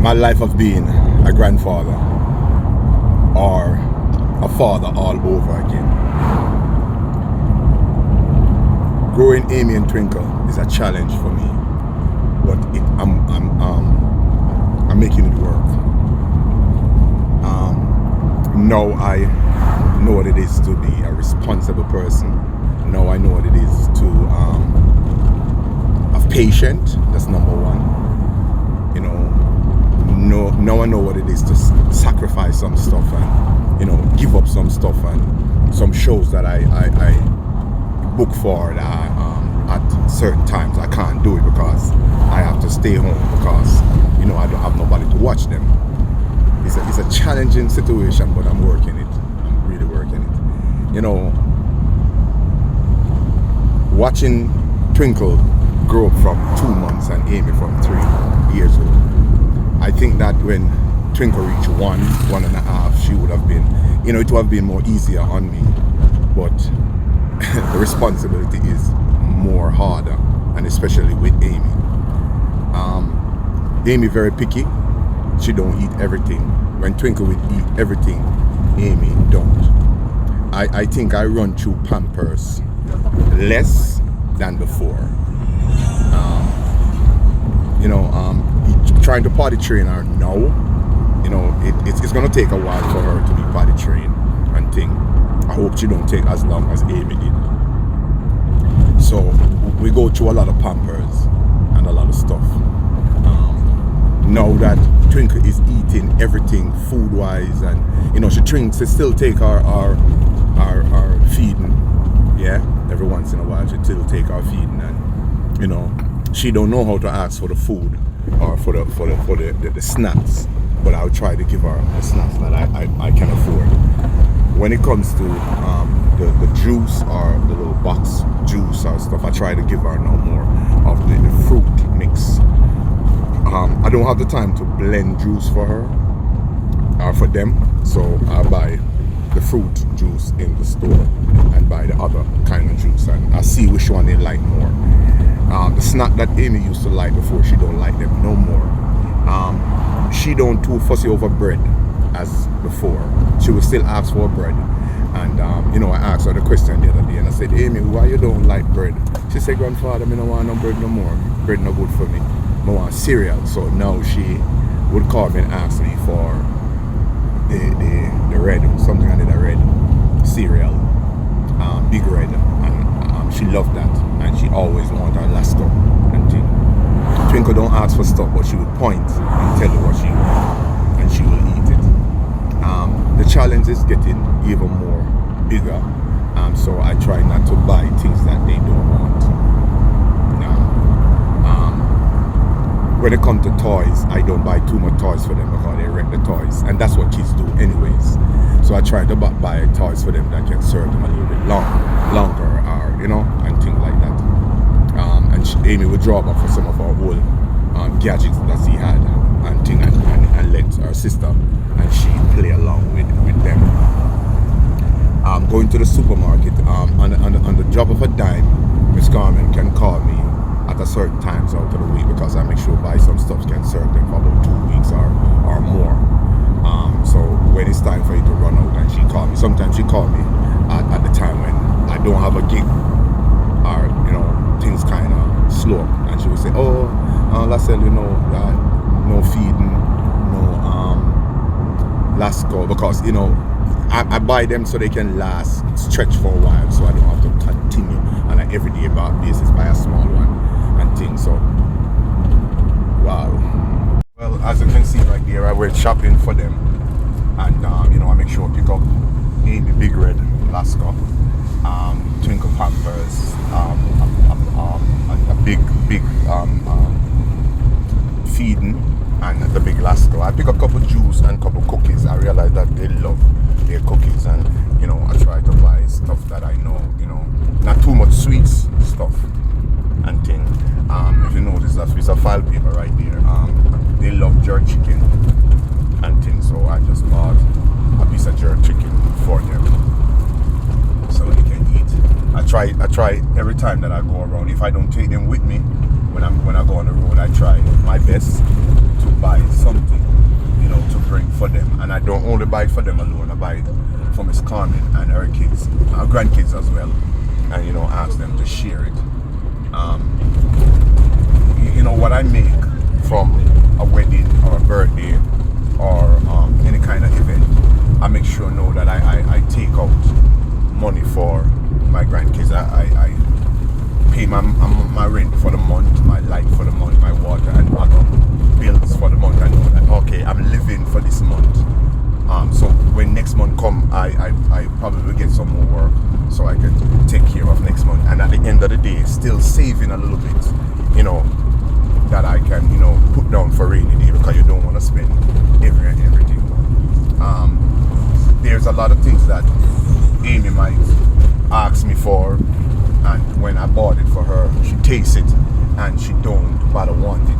my life of being a grandfather or a father all over again. Growing Amy and Twinkle is a challenge for me, but I'm making it work. Now I know what it is to be a responsible person. Now I know what it is to have patience. That's number one. You know, now I know what it is to sacrifice some stuff and, you know, give up some stuff and some shows that I book for that at certain times I can't do it because I have to stay home because, you know, I don't have nobody to watch them. It's a challenging situation, but I'm working it. I'm really working it. You know, watching Twinkle grow up from 2 months and Amy from 3 years old. I think that when Twinkle reached 1.5, she would have been, you know, it would have been more easier on me. But the responsibility is more harder, and especially with Amy. Amy very picky. She don't eat everything. When Twinkle would eat everything, Amy don't. I think I run through Pampers less than before. You know, trying to potty train her now, you know, it's gonna take a while for her to be potty trained and thing. I hope she don't take as long as Amy did. So we go through a lot of Pampers and a lot of stuff. Now that Twinkle is eating everything food-wise, and you know, she still take our feeding, yeah. Every once in a while, she still take our feeding, and you know, she don't know how to ask for the food or for the snacks. But I'll try to give her the snacks that I can afford. When it comes to the juice or the little box juice or stuff, I try to give her no more of the fruit mix. I don't have the time to blend juice for her or for them, so I buy the fruit juice in the store and buy the other kind of juice, and I see which one they like more. The snack that Amy used to like before, she don't like them no more. She don't too fussy over bread as before. She will still ask for bread, and you know, I asked her the question the other day, and I said, Amy, why you don't like bread? She said, grandfather, I don't want no bread no more. Bread no good for me. I want cereal. So now she would call me and ask me for the red, something under the red cereal, big red, and she loved that, and she always wanted her Lasco and thing. Twinkle don't ask for stuff, but she would point and tell her what she wants, and she will eat it. The challenge is getting even more bigger, so I try not to buy things that they don't want. When it comes to toys, I don't buy too much toys for them because they wreck the toys, and that's what kids do anyways. So I try to buy toys for them that can serve them a little bit longer, or you know, and things like that. And Amy would draw up for some of our old gadgets that she had and thing, and let her sister and she play along with them. Going to the supermarket, on the drop of a dime, Miss Carmen can call me at a certain times out of the week because I make sure buy some stuff can serve them for about 2 weeks or more. So when it's time for you to run out, and she call me. Sometimes she call me at the time when I don't have a gig, or you know, things kind of slow, and she will say, oh, Lassell, you know, no feeding, no Lasco, because you know, I buy them so they can last, stretch for a while, so I don't have to continue on an everyday basis buy a small one and things. So wow. Well, as you can see right there, I went shopping for them, and you know, I make sure I pick up Amy Big Red Lasco, Twinkle Pampers, a big feeding, and the big Lasco. I pick up a couple juice and a couple cookies. I realize that they love their cookies, and you know, I try to buy stuff that I know, you know, not too much sweets stuff and thing. If you notice that piece of file paper right there, they love jerk chicken and things, so I just bought a piece of jerk chicken for them so they can eat. I try every time that I go around. If I don't take them with me when I go on the road, I try my best to buy something don't only buy it for them alone. I buy it for Miss Carmen and her kids, our grandkids as well, and you know, ask them to share it. You know what I make from a wedding or a birthday or any kind of event, I make sure know that I take out money for my grandkids. I pay my rent for the month, my light for the month, my water and other bills for the month. I know that okay, I'm living for this month. So when next month come, I probably will get some more work so I can take care of next month. And at the end of the day, still saving a little bit, you know, that I can, you know, put down for rainy day, because you don't want to spend everything. There's a lot of things that Amy might ask me for, and when I bought it for her, she tastes it and she don't bother want it.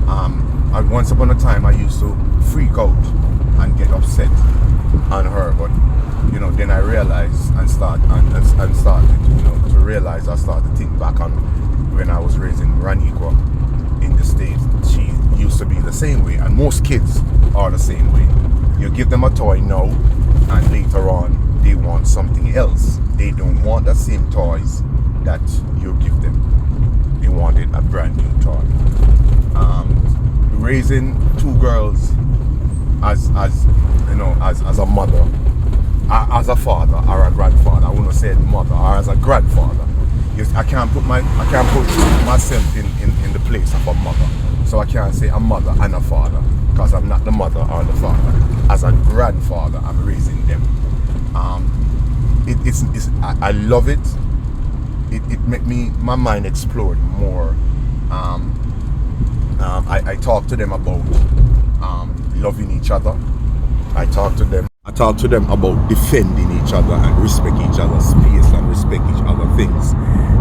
And once upon a time I used to freak out and get upset on her, but you know, then I realized and started, you know, to realize, I started to think back on when I was raising Raniqua in the States. She used to be the same way, and most kids are the same way. You give them a toy now, and later on they want something else. They don't want the same toys that you give them. They wanted a brand new toy. Raising two girls as you know, as a mother, as a father or a grandfather, I wouldn't say mother, or as a grandfather. Yes, I can't put myself in the place of a mother. So I can't say a mother and a father, because I'm not the mother or the father. As a grandfather, I'm raising them. I love it. It make my mind explode more. I talk to them about loving each other. I talk to them about defending each other and respect each other's space and respect each other's things.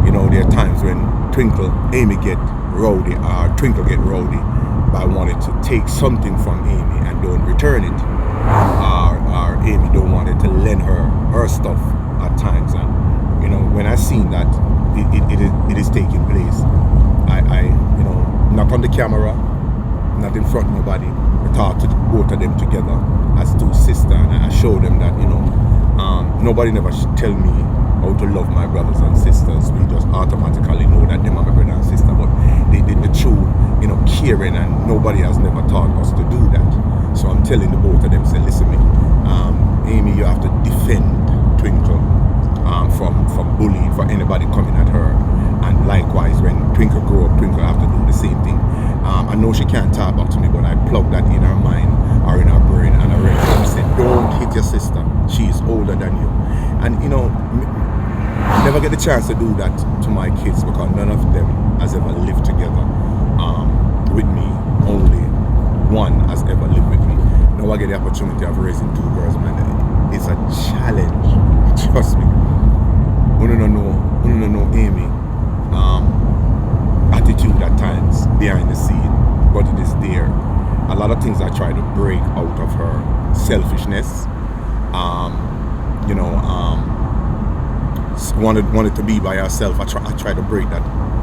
You know, there are times when Amy get rowdy, or Twinkle get rowdy by wanting to take something from Amy and don't return it, or Amy don't want it to lend her stuff at times. And you know, when I seen that it is taking place, I you know, not on the camera, not in front of nobody, I talk to both of them together as two sisters, and I show them that, you know, nobody never should tell me how to love my brothers and sisters. We just automatically know that them are my brother and sister, but the true, you know, caring, and nobody has never taught us to do that. So I'm telling the both of them, say, listen me, Amy, you have to defend Twinkle from bullying, for anybody coming at her. And likewise, when Twinkle grow up, Twinkle have to do the same thing. I know she can't talk back to me, but I plug that in her mind or in her brain, and I really say, don't hit your sister. She is older than you. And you know, I never get the chance to do that to my kids, because none of them has ever lived together with me. Only one has ever lived with me. Now I get the opportunity of raising two girls, man. It's a challenge. Trust me. We don't know Amy attitude at times behind the scene, but it is there. A lot of things I try to break out of her. Selfishness, you know, wanted to be by herself. I try to break that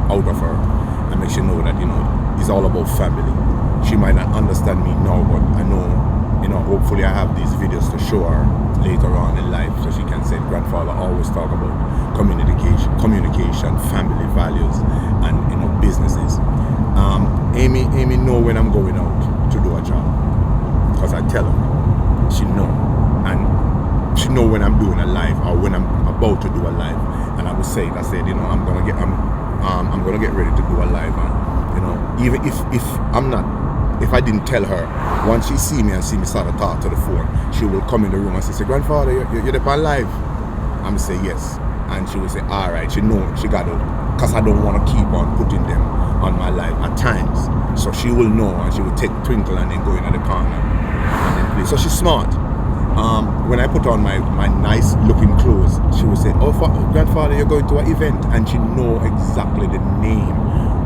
out of her and make sure know that, you know, it's all about family. She might not understand me now, but I know, you know, hopefully I have these videos to show her later on in life, so she can say, grandfather always talk about communication, family values, and, you know, businesses. Amy know when I'm going out to do a job, because I tell her. She know, and she know when I'm doing a live or when I'm about to do a live. And I would say, I said, you know, I'm gonna get ready to do a live, and you know, even if I didn't tell her, once she see me and see me start to talk to the phone, she will come in the room and say, grandfather, you're there on live? I'm say yes, and she will say, all right. She know she got to, because I don't want to keep on putting them on my live at times. So she will know, and she will take Twinkle and then go into the corner and then play. So she's smart. When I put on my nice looking clothes, she will say, oh, grandfather, you're going to an event, and she know exactly the name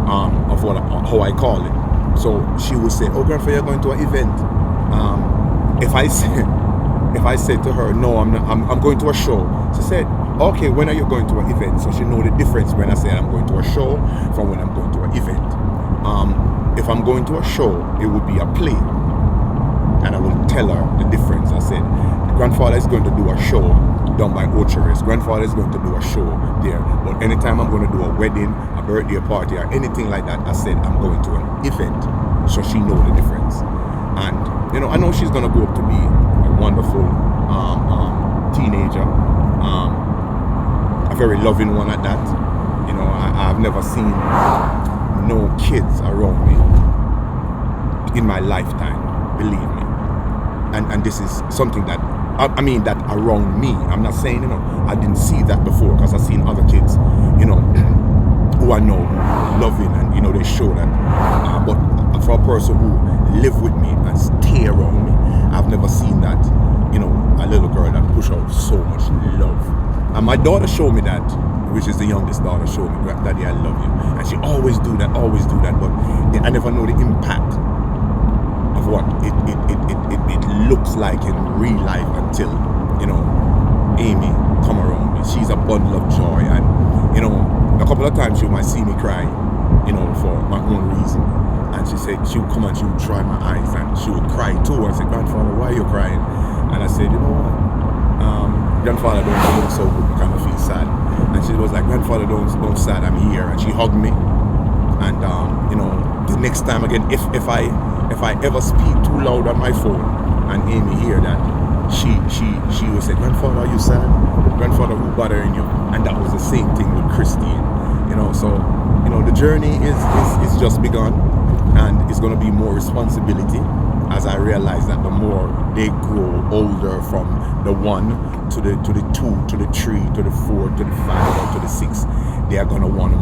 of how I call it. So she will say, oh, grandfather, you're going to an event. If I say to her, no, I'm not, I'm going to a show, she said, okay, when are you going to an event? So she know the difference when I say I'm going to a show from when I'm going to an event. If I'm going to a show, it would be a play. and I will tell her the difference. I said, grandfather is going to do a show down by Orchards. Grandfather is going to do a show there. But anytime I'm going to do a wedding, a birthday party, or anything like that, I said I'm going to an event, so she know the difference. And I know she's going to grow up to be a wonderful teenager, a very loving one at that. I've never seen no kids around me in my lifetime, believe me. And this is something that that around me. I'm not saying I didn't see that before, because I've seen other kids who I know loving, and they show that, but for a person who live with me and stay around me, I've never seen that, a little girl that push out so much love. And my daughter showed me that, which is the youngest daughter, showed me, Daddy, I love you. And she always do that, but I never know the impact of what it looks like in real life until, Amy come around me. She's a bundle of joy, and, a couple of times she might see me cry, for my own reason. And she said, she would come and she would dry my eyes, and she would cry too. I said, grandfather, why are you crying? And I said, grandfather, don't feel so good, I kind of feel sad. And she was like, grandfather, don't sad, I'm here. And she hugged me. And the next time again, if I ever speak too loud on my phone and Amy hear that, she will say, grandfather, are you sad? Grandfather, who bothering you? And that was the same thing with Christine. So the journey is just begun, and it's going to be more responsibility, as I realize that the more they grow older, from the 1 to the 2 to the 3 to the 4 to the 5 or to the 6, they are going to want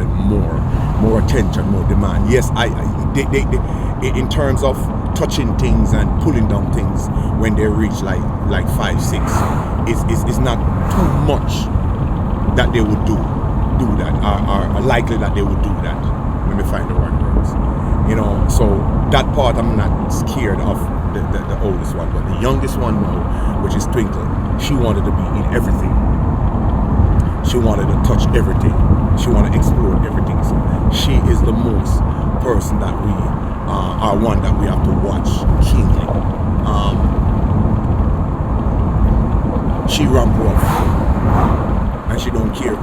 it more attention, more demand. Yes, they in terms of touching things and pulling down things when they reach like 5, 6, is not too much that they would do that, are likely that they would do that. Let me find the right words. So that part I'm not scared of the oldest one, but the youngest one now, which is Twinkle, she wanted to be in everything. She wanted to touch everything. She wanted to explore everything. So she is the most person that we are one that we have to watch keenly. She ramp rough, and she don't care.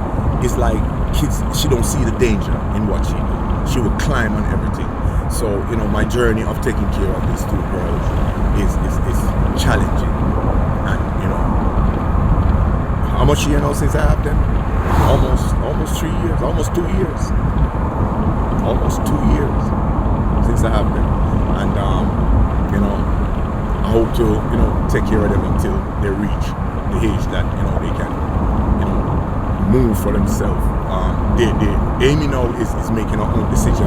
It's like kids, she don't see the danger in what she do. She will climb on everything. So, my journey of taking care of these 2 girls is challenging. And, how much since I have them? Almost 3 years, almost 2 years. Almost 2 years since I have them. And, I hope to, take care of them until they reach the age that, they can, move for themselves. Amy now is making her own decision,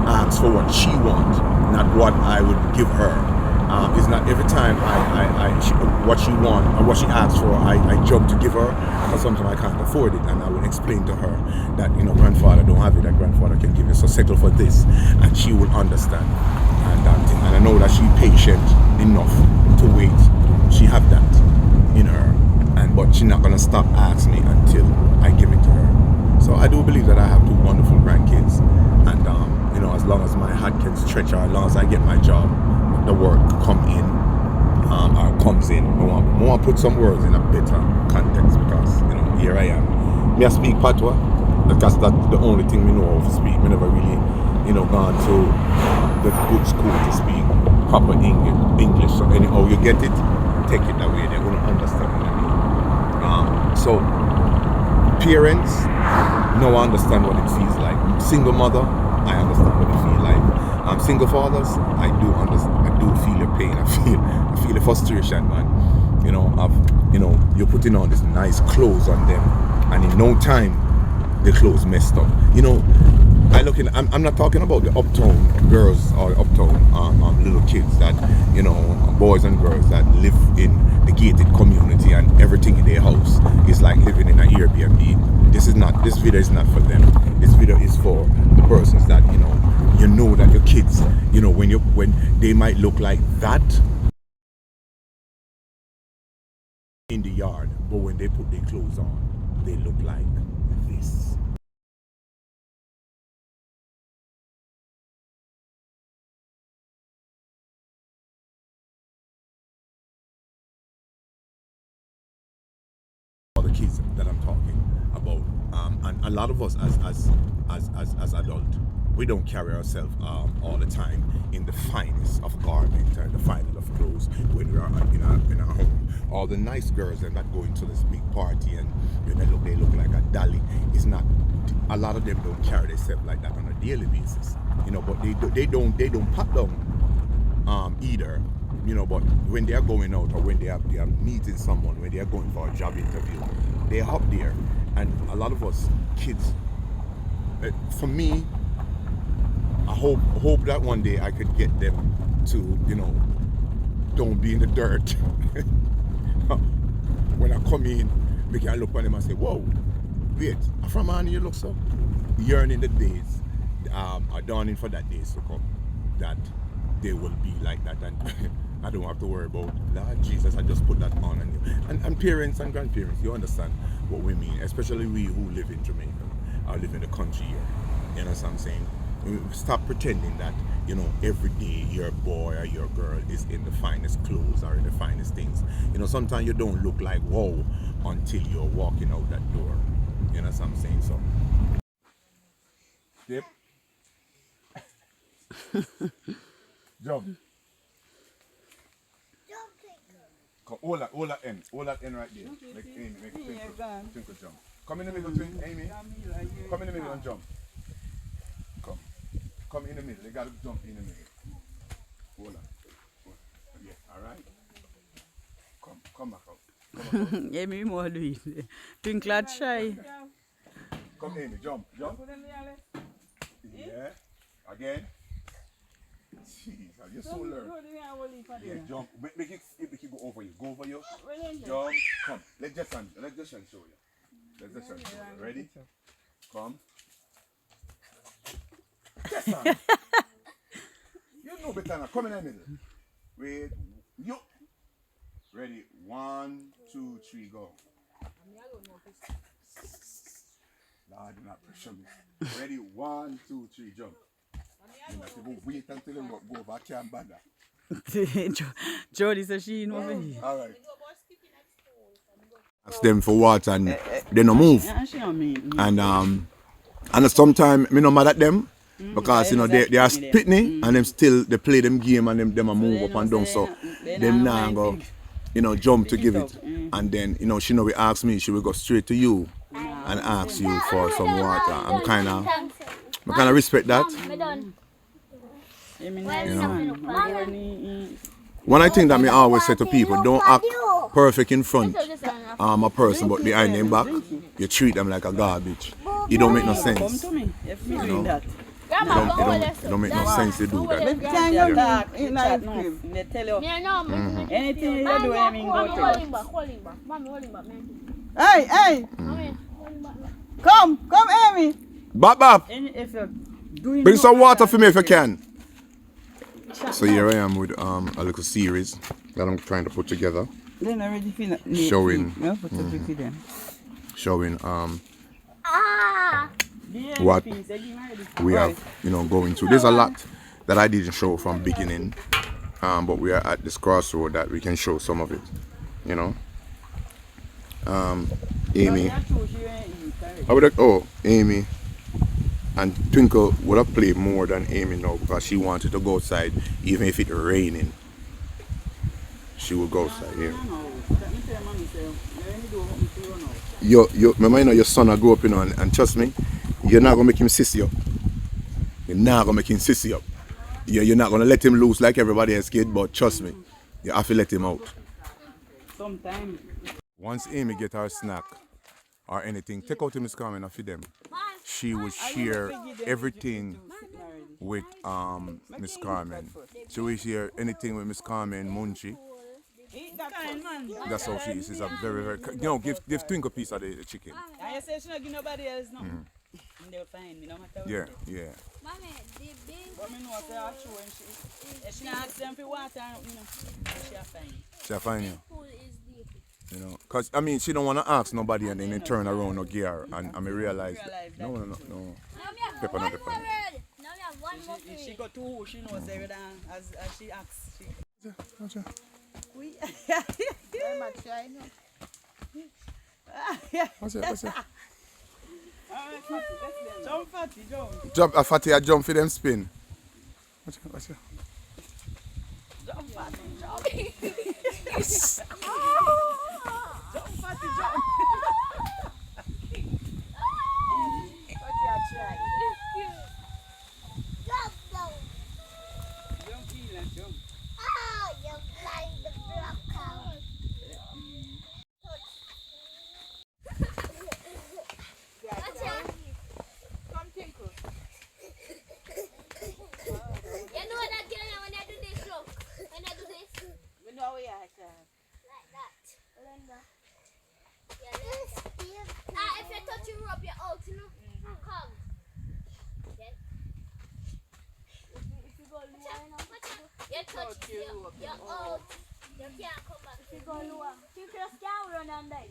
asks for what she wants, not what I would give her. It's not every time what she wants or what she asks for, I jump to give her, because sometimes I can't afford it, and I will explain to her that grandfather don't have it, that grandfather can give you, so settle for this, and she will understand. And I know that she's patient enough to wait. She have that in her, but she's not gonna stop asking me until I give it to her. So I do believe that I have 2 wonderful grandkids, and as long as my hand can stretch, or as long as I get my job, the work comes in. I want to put some words in a better context, because here I am. Me I speak Patois, because that's the only thing we know how to speak. We never really gone to the good school to speak proper English. So anyhow you get it, take it that way. They're going to understand what I mean. So parents, no, I understand what it feels like. Single mother, I understand what it feels like. Single fathers, I do understand. I do feel your pain. I feel the frustration, man. You're putting on this nice clothes on them, and in no time, the clothes messed up. I'm not talking about the uptown girls or uptown little kids that, boys and girls that live in the gated community, and everything in their house is like living in an Airbnb. This video is not for them. This video is for the persons that, that your kids, when they might look like that in the yard, but when they put their clothes on, they look like this. kids that I'm talking about. And a lot of us as adults, we don't carry ourselves all the time in the finest of garment or the finest of clothes when we are in our home. All the nice girls that go into this big party and they look like a dolly. It's not. A lot of them don't carry themselves like that on a daily basis, But they don't pop down either, But when they are going out or when they are meeting someone, when they are going for a job interview, they're up there. And a lot of us kids, for me, I hope that one day I could get them to, don't be in the dirt. When I come in, we can look on them and say, whoa, wait, from on you look so? Yearning the days, are dawning for that days to come, that they will be like that, and I don't have to worry about, Lord Jesus, I just put that on you. And parents and grandparents, you understand what we mean, especially we who live in Jamaica, or live in the country here, you know what I'm saying? Stop pretending that, every day your boy or your girl is in the finest clothes or in the finest things. Sometimes you don't look like whoa until you're walking out that door. You know what I'm saying? So, yep. Jump. Come, hold that end right there. Make Twinkle jump. Come in the middle, Amy. Come in the middle and jump. Come in the middle. They gotta jump in the middle. Hold on. Yeah, alright. Come back out. Amy more do it. Twinkle shy. Come Amy, jump. Yeah. Again. Jeez, you're so learned. Yeah, jump. Make it go over you. Go over you. Jump. Come. Let Jessan show you. Let Jessan show you. Ready? Come. Jessan. You know better now. Come in the middle. Wait. You. Ready? 1, 2, 3, go. Lord, do not pressure me. Ready? 1, 2, 3, jump. You wait until you go over. I can't bother. Jody says she know me. All right. Ask them for water and they don't move. And sometimes me no mad at them because they are spitting and them still they play them game and them a move up and down, so them now go jump to give it. And then she we ask me, she will go straight to you and ask you for some water. I'm kinda respect that. One I think that me always say to people, don't act perfect in front a person, but behind them back, you treat them like a garbage. It don't make no sense. It don't make no sense to do that. Anything you do, I mean, go to. Hey! Come, Amy. Bop. Bring some water for me if you can. So here I am with a little series that I'm trying to put together. Showing what we have going through. There's a lot that I didn't show from beginning, but we are at this crossroad that we can show some of it. Amy, Amy and Twinkle would have played more than Amy now because she wanted to go outside even if it's raining. She would go outside, yeah. Remember your son will grow up, and trust me, you're not gonna make him sissy up. You're not gonna make him sissy up. You're not gonna let him loose like everybody else kid, but trust me, you have to let him out. Sometimes. Once Amy get her snack or anything, take out to Miss Carmen and feed them. She would share everything with Miss Carmen. She will share anything with Miss Carmen, Munchie. That's how she is. She's a very, very... give Twinkle a piece of the chicken. I say she not give nobody else no. They'll find me no matter what. Yeah. Mommy, but me know what they are true and she not ask them for water, she'll find. She'll find you. Because, she don't want to ask nobody and then turn around or gear and me realize that. No. Pepper. If she got two, she knows everything as she asks. What's it? What's it? Alright, Fatty, let's go. Jump, Fatty, jump. Jump, a fatty a jump for them spin. What's it? What's it? Jump, Fatty, jump. Yes. Jump, Fatty, jump. Fatty, I try. Jump down. Jump in and jump. Oh, you blind the block out. Come, Tinkle. You know that girl when I do this, look. When I do this, We know we are, child. like that. Linda. Yeah, Linda. If you touch your rope, you're out, you know. Come. Then. If you go lower, you touch your rope, you're out. You can't come back. If you go lower, you just can't run on that.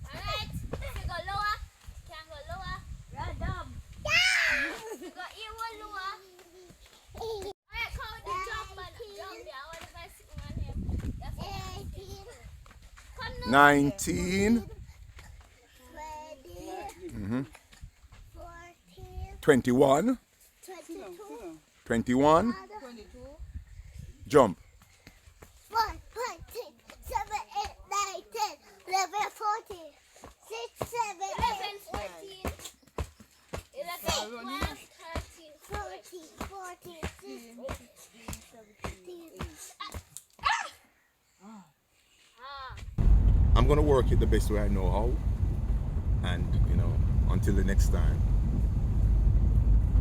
Alright. If you go lower, can't go lower. Run down. If you go here one lower. Alright, count the jump and jump there. What if I sit on him? That's 18. Come now. 19. 20. 14. 21. 22. 21. 22. Jump. 1, 5, 6, 7, 8, 9, 10, 11, 14, 6, 7, 11, 14, 11, 12, 13, 14, 15, 16, 17, 18. I'm gonna work it the best way I know how. And you know, until the next time.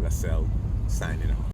LaSalle signing off.